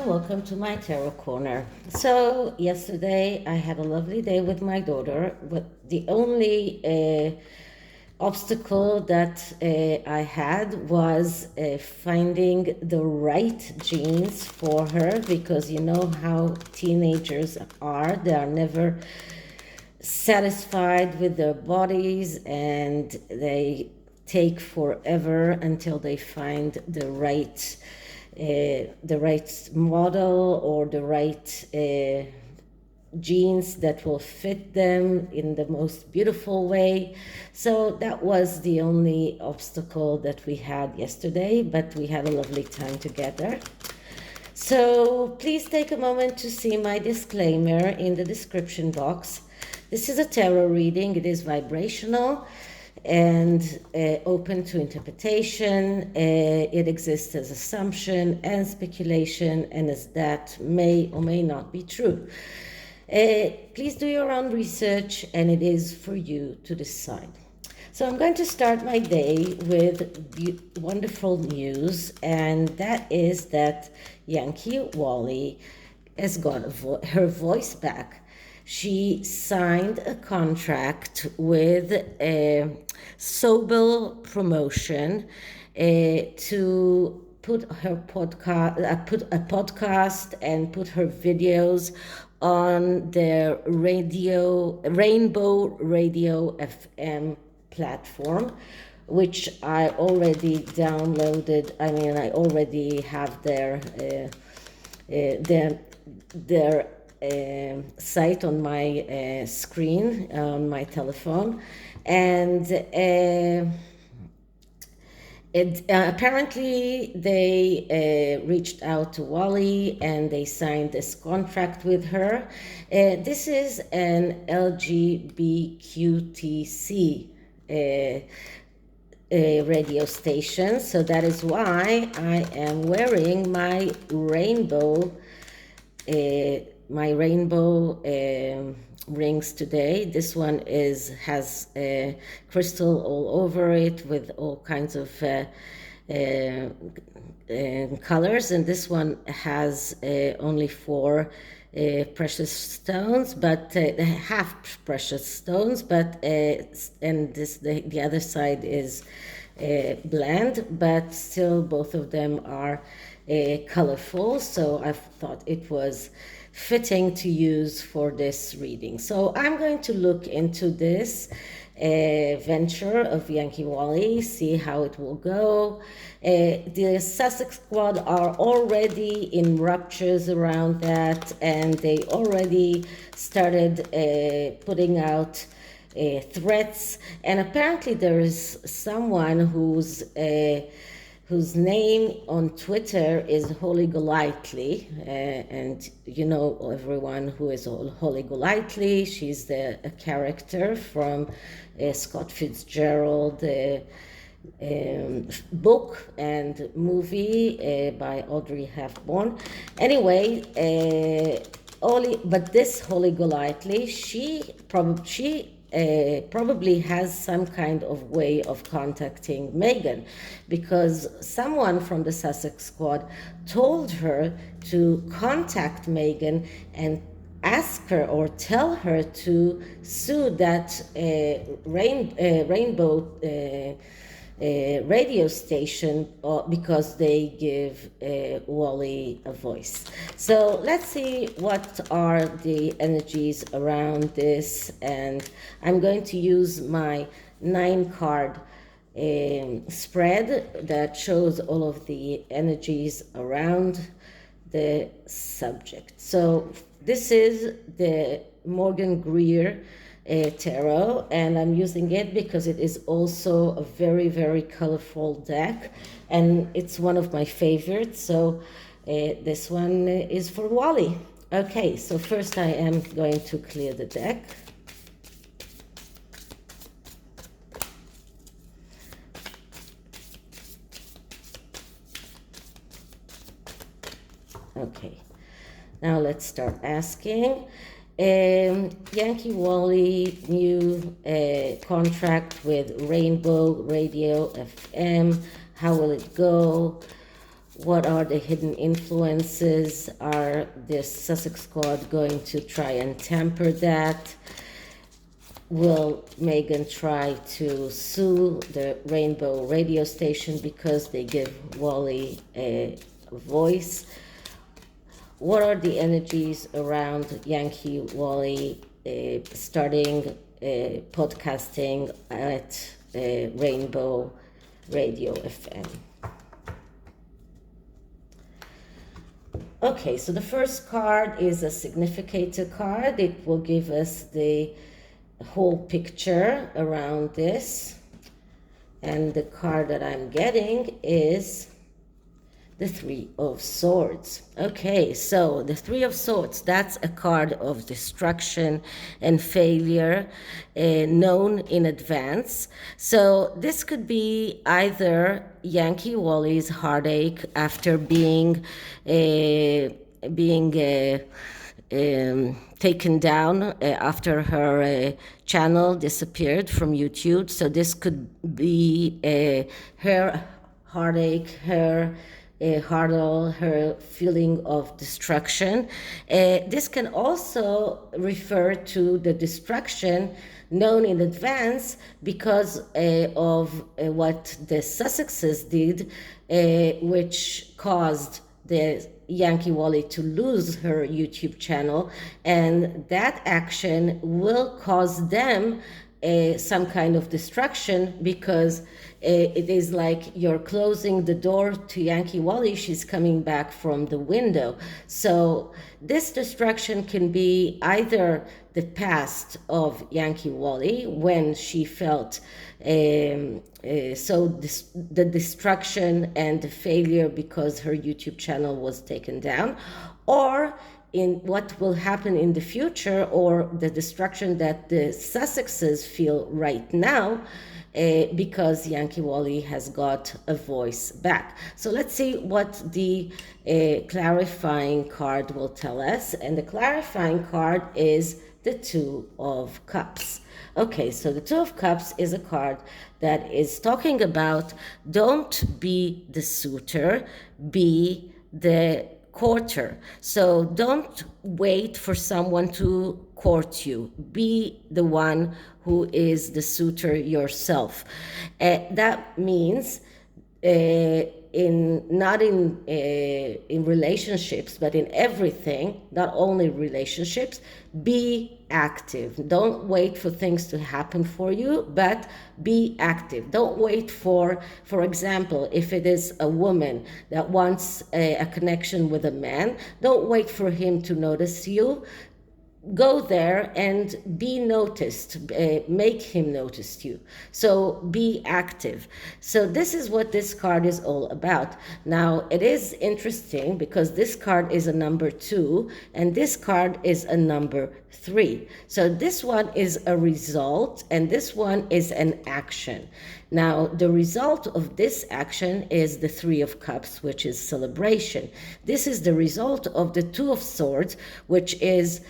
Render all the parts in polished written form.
welcome to my tarot corner. So yesterday I had a lovely day with my daughter, but the only obstacle that I had was finding the right jeans for her, because you know how teenagers are. They are never satisfied with their bodies and they take forever until they find the right model or the right jeans that will fit them in the most beautiful way. So that was the only obstacle that we had yesterday, but we had a lovely time together. So please take a moment to see my disclaimer in the description box. This is a tarot reading. It is vibrational and open to interpretation. It exists as assumption and speculation, and as that may or may not be true. Please do your own research, and it is for you to decide. So I'm going to start my day with wonderful news, and that is that Yankee Wally has got her voice back. She signed a contract with Sobel Promotion to put her podcast and put her videos on their Rainbow Radio FM platform, which I already downloaded. I mean, I already have their site on my screen on my telephone, and apparently they reached out to Wally and they signed this contract with her. This is an LGBTQTC radio station, so that is why I am wearing my rainbow rings today. This one has crystal all over it with all kinds of colors, and this one has only 4 precious stones, but half precious stones, but and the other side is bland, but still both of them are colorful. So I thought it was fitting to use for this reading. So I'm going to look into this venture of Yankee Wally, see how it will go. The Sussex squad are already in ruptures around that, and they already started putting out threats. And apparently there is someone whose name on Twitter is Holy Golightly, and you know everyone who is Holy Golightly. She's a character from Scott Fitzgerald book and movie by Audrey Hepburn. Anyway, but this Holy Golightly, she probably has some kind of way of contacting Meghan, because someone from the Sussex squad told her to contact Meghan and ask her or tell her to sue that Rainbow radio station because they give Wally a voice. So let's see what are the energies around this, and I'm going to use my 9-card spread that shows all of the energies around the subject. So this is the Morgan Greer tarot, and I'm using it because it is also a very, very colorful deck, and it's one of my favorites. So this one is for Wally. Okay, so first I am going to clear the deck. Okay, now let's start asking. Yankee Wally new contract with Rainbow Radio FM. How will it go? What are the hidden influences? Are this Sussex card going to try and temper that? Will Meghan try to sue the Rainbow radio station because they give Wally a voice? What are the energies around Yankee Wally starting podcasting at Rainbow Radio FM? Okay, so the first card is a significator card. It will give us the whole picture around this. And the card that I'm getting is the Three of Swords. Okay, so the Three of Swords, that's a card of destruction and failure, known in advance. So this could be either Yankee Wally's heartache after being taken down after her channel disappeared from YouTube. So this could be her heartache, her hurdle, her feeling of destruction. This can also refer to the destruction known in advance because of what the Sussexes did, which caused the Yankee Wally to lose her YouTube channel, and that action will cause them some kind of destruction because it is like you're closing the door to Yankee Wally. She's coming back from the window. So this destruction can be either the past of Yankee Wally when she felt the destruction and the failure because her YouTube channel was taken down, or in what will happen in the future, or the destruction that the Sussexes feel right now because Yankee Wally has got a voice back. So let's see what the clarifying card will tell us. And the clarifying card is the Two of Cups. Okay, so the Two of Cups is a card that is talking about don't be the suitor, be the courter. So don't wait for someone to court you. Be the one who is the suitor yourself. That means not in relationships, but in everything, not only relationships, be active. Don't wait for things to happen for you, but be active. Don't wait for example, if it is a woman that wants a connection with a man, don't wait for him to notice you. Go there and be noticed, make him notice you. So be active. So this is what this card is all about. Now, it is interesting because this card is a number 2 and this card is a number 3. So this one is a result and this one is an action. Now, the result of this action is the Three of Cups, which is celebration. This is the result of the Two of Swords, which is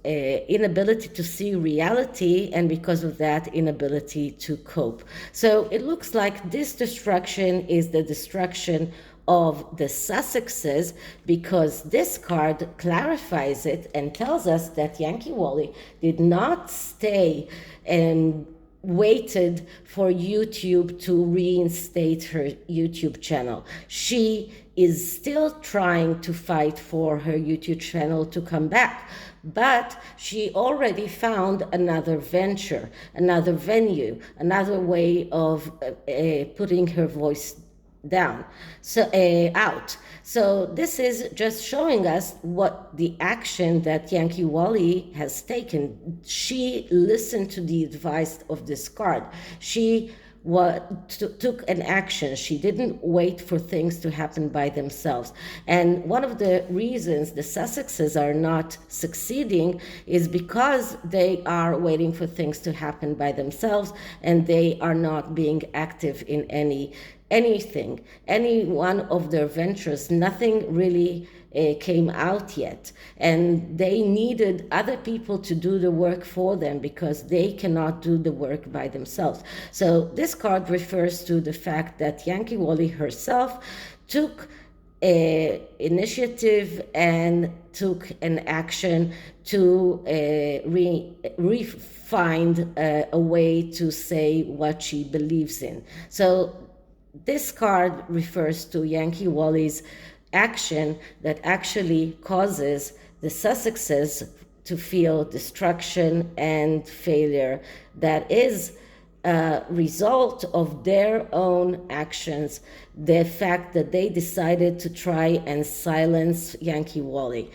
inability to see reality, and because of that, inability to cope. So it looks like this destruction is the destruction of the Sussexes, because this card clarifies it and tells us that Yankee Wally did not stay and waited for YouTube to reinstate her YouTube channel. She is still trying to fight for her YouTube channel to come back, but she already found another venture, another venue, another way of putting her voice down, so out. So this is just showing us what the action that Yankee Wally has taken. She listened to the advice of this card. She took an action. She didn't wait for things to happen by themselves. And one of the reasons the Sussexes are not succeeding is because they are waiting for things to happen by themselves, and they are not being active in anything, any one of their ventures. Nothing really came out yet, and they needed other people to do the work for them because they cannot do the work by themselves. So this card refers to the fact that Yankee Wally herself took a initiative and took an action to find a way to say what she believes in. So this card refers to Yankee Wally's action that actually causes the Sussexes to feel destruction and failure that is a result of their own actions, the fact that they decided to try and silence Yankee Wally.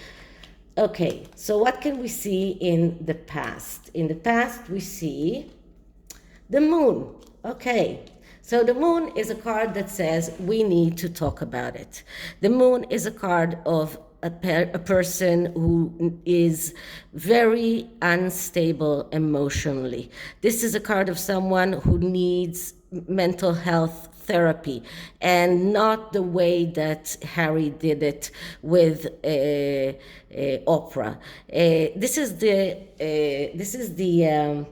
Okay, so what can we see in the past? In the past, we see the moon. Okay, so the moon is a card that says we need to talk about it. The moon is a card of a person who is very unstable emotionally. This is a card of someone who needs mental health therapy, and not the way that Harry did it with Oprah. This is the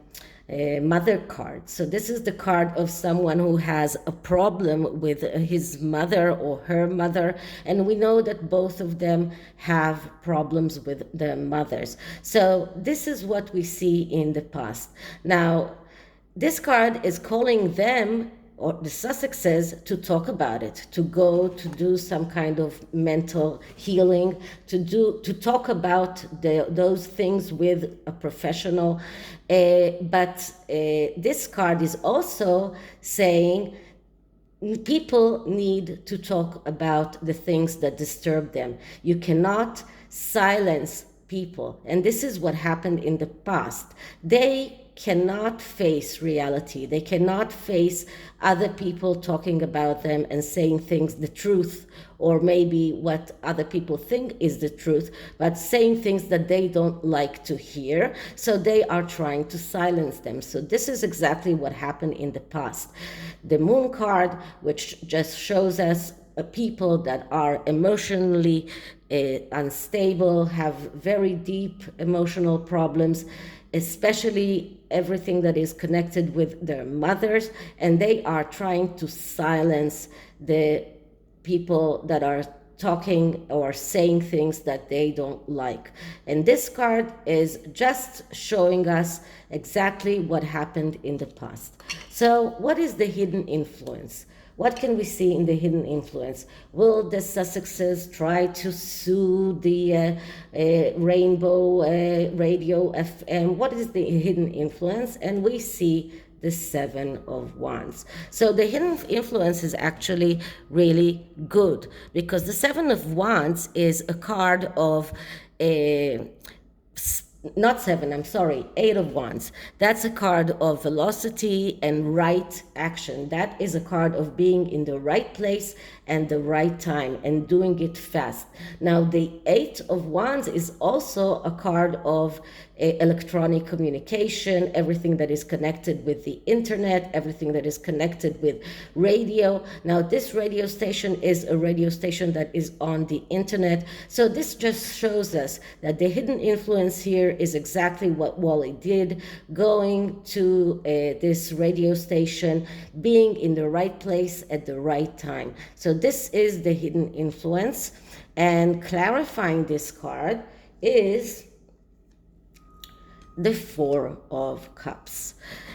mother card. So this is the card of someone who has a problem with his mother or her mother, and we know that both of them have problems with their mothers. So this is what we see in the past. Now, this card is calling them, or the Sussexes, to talk about it, to go to do some kind of mental healing, to talk about those things with a professional. But this card is also saying people need to talk about the things that disturb them. You cannot silence people. And this is what happened in the past. They cannot face reality. They cannot face other people talking about them and saying things, the truth, or maybe what other people think is the truth, but saying things that they don't like to hear. So they are trying to silence them. So this is exactly what happened in the past. The moon card, which just shows us people that are emotionally unstable, have very deep emotional problems, especially everything that is connected with their mothers, and they are trying to silence the people that are talking or saying things that they don't like. And this card is just showing us exactly what happened in the past. So what is the hidden influence? What can we see in the hidden influence? Will the Sussexes try to sue the Rainbow Radio FM? What is the hidden influence? And we see the Seven of Wands. So the hidden influence is actually really good, because the Seven of Wands is a card of not seven, I'm sorry, Eight of Wands. That's a card of velocity and right action. That is a card of being in the right place and the right time and doing it fast. Now, the Eight of Wands is also a card of electronic communication, everything that is connected with the internet, everything that is connected with radio. Now, this radio station is a radio station that is on the internet. So this just shows us that the hidden influence here is exactly what Wally did, going to this radio station, being in the right place at the right time. So this is the hidden influence. And clarifying this card is the Four of Cups.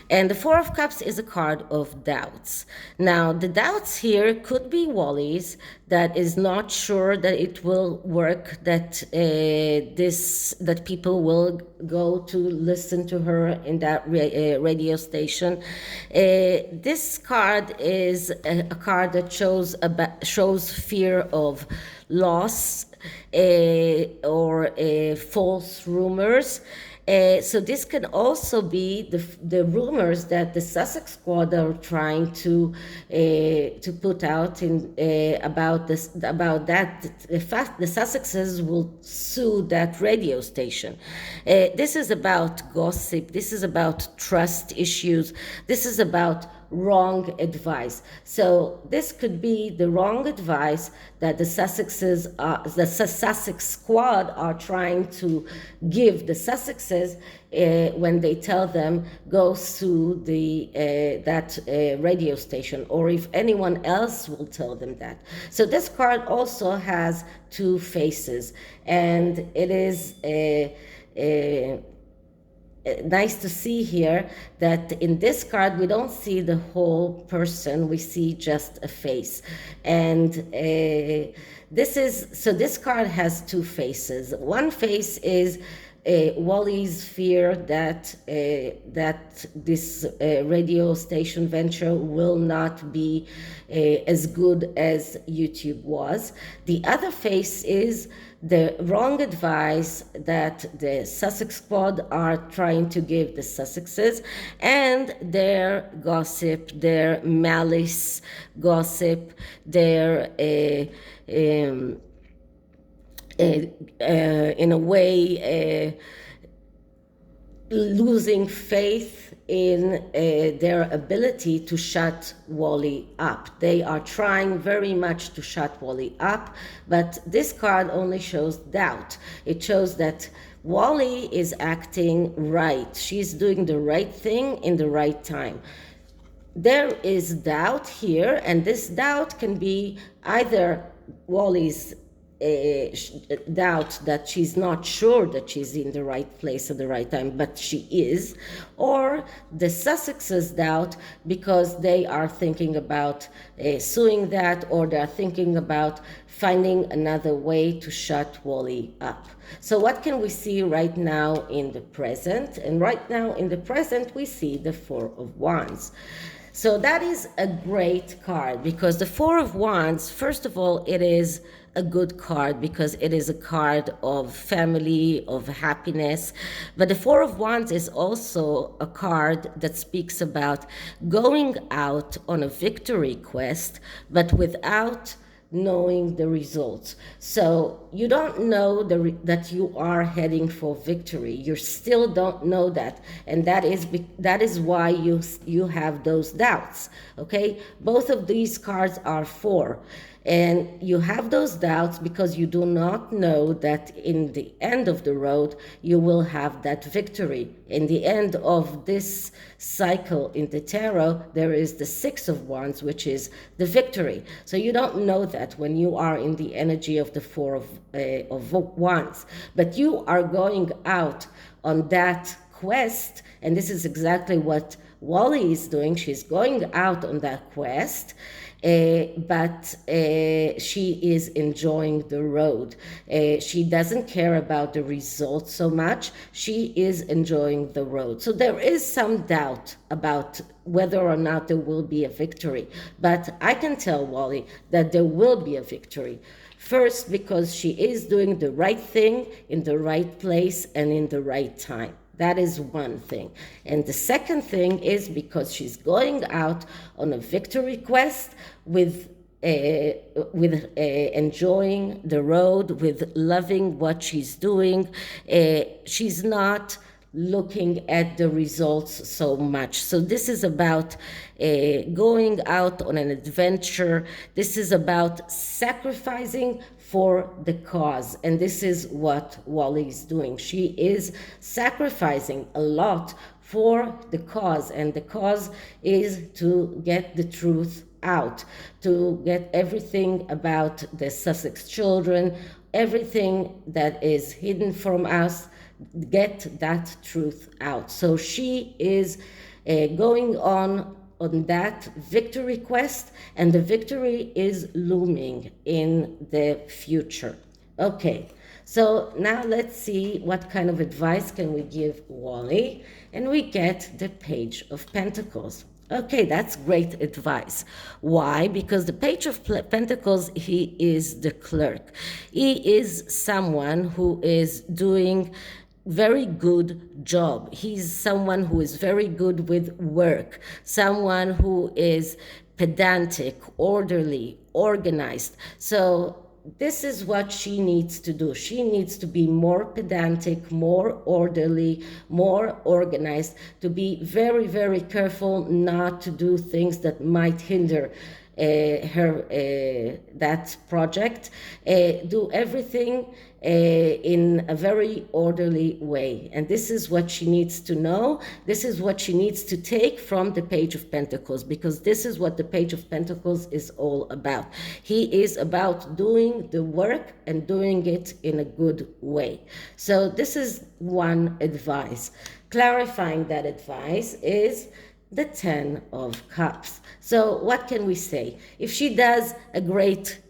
And the Four of Cups is a card of doubts. Now, the doubts here could be Wally's, that is not sure that it will work, that that people will go to listen to her in that radio station. This card is a card that shows fear of loss or false rumors. So this can also be the rumors that the Sussex squad are trying to put out in about that. The fact the Sussexes will sue that radio station. This is about gossip. This is about trust issues. This is about wrong advice. So this could be the wrong advice that the Sussex squad are trying to give the Sussexes when they tell them go sue that radio station, or if anyone else will tell them that. So this card also has two faces, and it is nice to see here that in this card we don't see the whole person, we see just a face. And this card has two faces. One face is Wally's fear that this radio station venture will not be as good as YouTube was. The other face is the wrong advice that the Sussex squad are trying to give the Sussexes, and their gossip, their malice gossip, their in a way losing faith in their ability to shut Wally up. They are trying very much to shut Wally up, but this card only shows doubt. It shows that Wally is acting right. She's doing the right thing in the right time. There is doubt here, and this doubt can be either Wally's doubt that she's not sure that she's in the right place at the right time, but she is, or the Sussexes doubt because they are thinking about suing that, or they're thinking about finding another way to shut Wally up. So what can we see right now in the present? And right now in the present we see the Four of Wands. So that is a great card, because the Four of Wands, first of all, it is a good card because it is a card of family, of happiness. But the Four of Wands is also a card that speaks about going out on a victory quest, but without knowing the results. So you don't know that you are heading for victory. You still don't know that, and that is why you have those doubts. Okay, both of these cards are four. And you have those doubts because you do not know that in the end of the road, you will have that victory. In the end of this cycle in the tarot, there is the Six of Wands, which is the victory. So you don't know that when you are in the energy of the Four of Wands. But you are going out on that quest, and this is exactly what Wally is doing. She's going out on that quest. But she is enjoying the road. She doesn't care about the results so much. She is enjoying the road. So there is some doubt about whether or not there will be a victory. But I can tell Wally that there will be a victory. First, because she is doing the right thing in the right place and in the right time. That is one thing. And the second thing is because she's going out on a victory quest with enjoying the road, with loving what she's doing. She's not looking at the results so much. So this is about going out on an adventure. This is about sacrificing for the cause. And this is what Wally is doing. She is sacrificing a lot for the cause. And the cause is to get the truth out, to get everything about the Sussex children, everything that is hidden from us, get that truth out. So she is going on that victory quest, and the victory is looming in the future. Okay, so now let's see what kind of advice can we give Wally, and we get the Page of Pentacles. Okay, that's great advice. Why? Because the Page of Pentacles, he is the clerk. He is someone who is doing very good job. He's someone who is very good with work, someone who is pedantic, orderly, organized. So this is what she needs to do. She needs to be more pedantic, more orderly, more organized, to be very, very careful not to do things that might hinder her that project. Do everything in a very orderly way, and this is what she needs to know. This is what she needs to take from the Page of Pentacles, because this is what the Page of Pentacles is all about. He is about doing the work and doing it in a good way. So this is one advice. Clarifying that advice is the 10 of Cups. So what can we say? If she does a great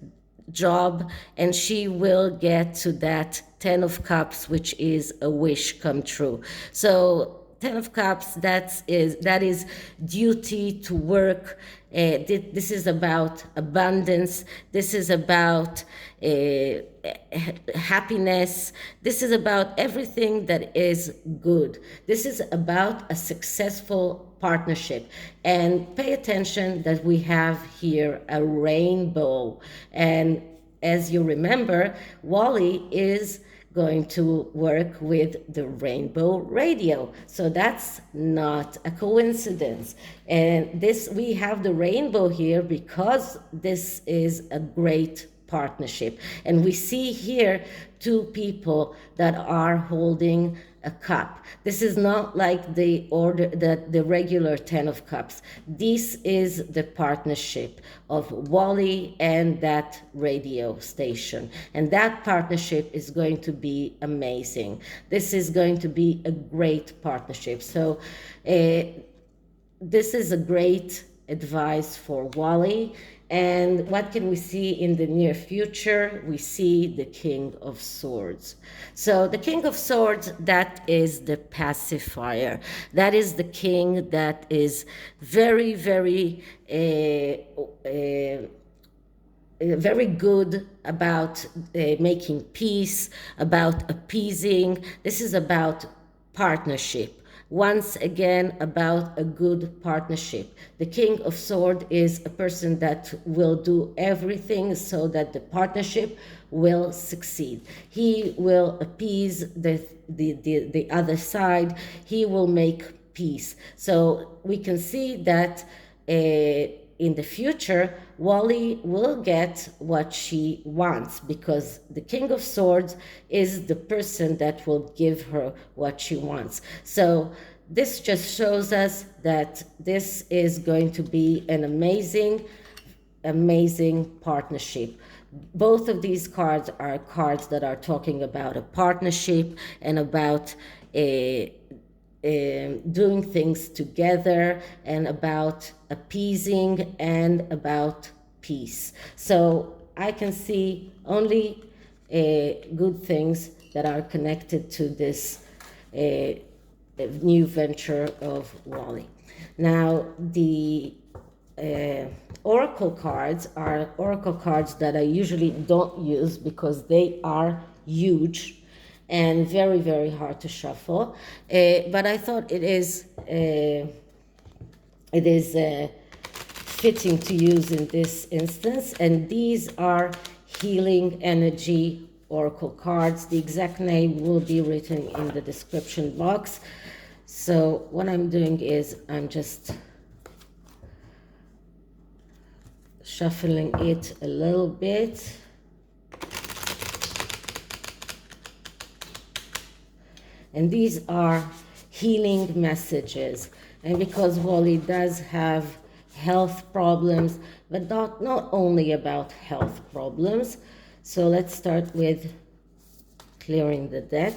job, and she will get to that 10 of Cups, which is a wish come true. So 10 of Cups, that is duty to work. This is about abundance. This is about happiness. This is about everything that is good. This is about a successful partnership. And pay attention that we have here a rainbow. And as you remember, Wally is going to work with the rainbow radio. So that's not a coincidence. And this, we have the rainbow here because this is a great partnership. And we see here two people that are holding a cup. This is not like the regular 10 of Cups. This is the partnership of Wally and that radio station. And that partnership is going to be amazing. This is going to be a great partnership. So this is a great advice for Wally. And what can we see in the near future? We see the King of Swords. So the King of Swords, that is the pacifier. That is the king that is very, very, very good about making peace, about appeasing. This is about partnership. Once again, about a good partnership. The King of Swords is a person that will do everything so that the partnership will succeed. He will appease the other side. He will make peace. So we can see that in the future, Wally will get what she wants, because the King of Swords is the person that will give her what she wants. So this just shows us that this is going to be an amazing, amazing partnership. Both of these cards are cards that are talking about a partnership and about doing things together and about appeasing and about peace. So I can see only good things that are connected to this new venture of Wally. Now, the oracle cards are oracle cards that I usually don't use because they are huge and very, very hard to shuffle. But I thought it is fitting to use in this instance. And these are Healing Energy Oracle cards. The exact name will be written in the description box. So what I'm doing is I'm just shuffling it a little bit. And these are healing messages. And because Wally does have health problems, but not only about health problems. So let's start with clearing the deck.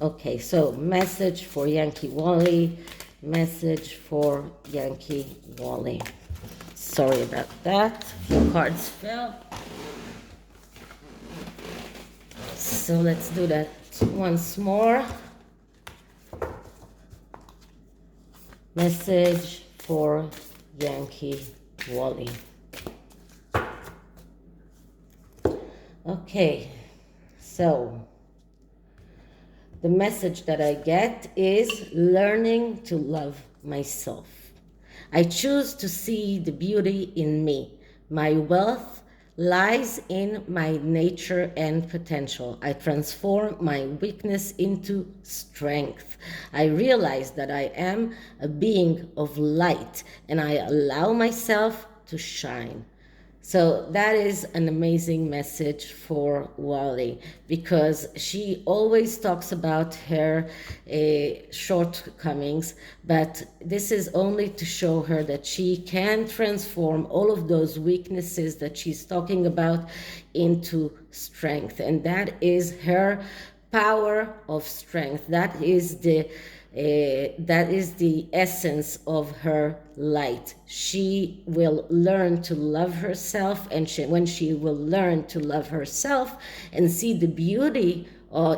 Okay, so message for Yankee Wally, message for Yankee Wally. Sorry about that, a few cards fell. So let's do that once more. Message for Yankee Wally. Okay, so the message that I get is learning to love myself. I choose to see the beauty in me. My wealth lies in my nature and potential. I transform my weakness into strength. I realize that I am a being of light and I allow myself to shine. So that is an amazing message for Wally, because she always talks about her shortcomings, but this is only to show her that she can transform all of those weaknesses that she's talking about into strength. And that is her power of strength. That is the essence of her light. She will learn to love herself, and when she will learn to love herself and see the beauty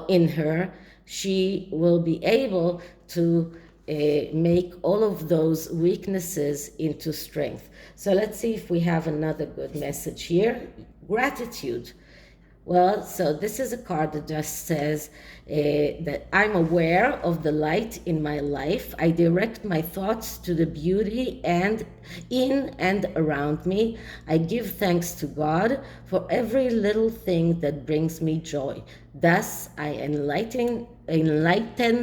in her, she will be able to make all of those weaknesses into strength. So let's see if we have another good message here. Gratitude. Well, so this is a card that just says that I'm aware of the light in my life. I direct my thoughts to the beauty and in and around me. I give thanks to God for every little thing that brings me joy. Thus, I enlighten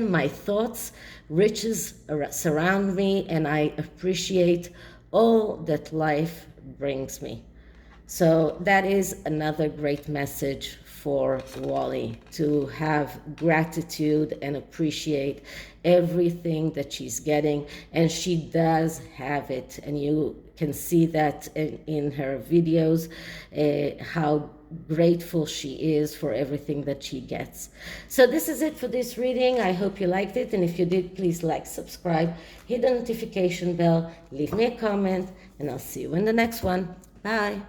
my thoughts, riches surround me, and I appreciate all that life brings me. So that is another great message for Wally, to have gratitude and appreciate everything that she's getting. And she does have it. And you can see that in her videos, how grateful she is for everything that she gets. So this is it for this reading. I hope you liked it, and if you did, please like, subscribe, hit the notification bell, leave me a comment, and I'll see you in the next one. Bye.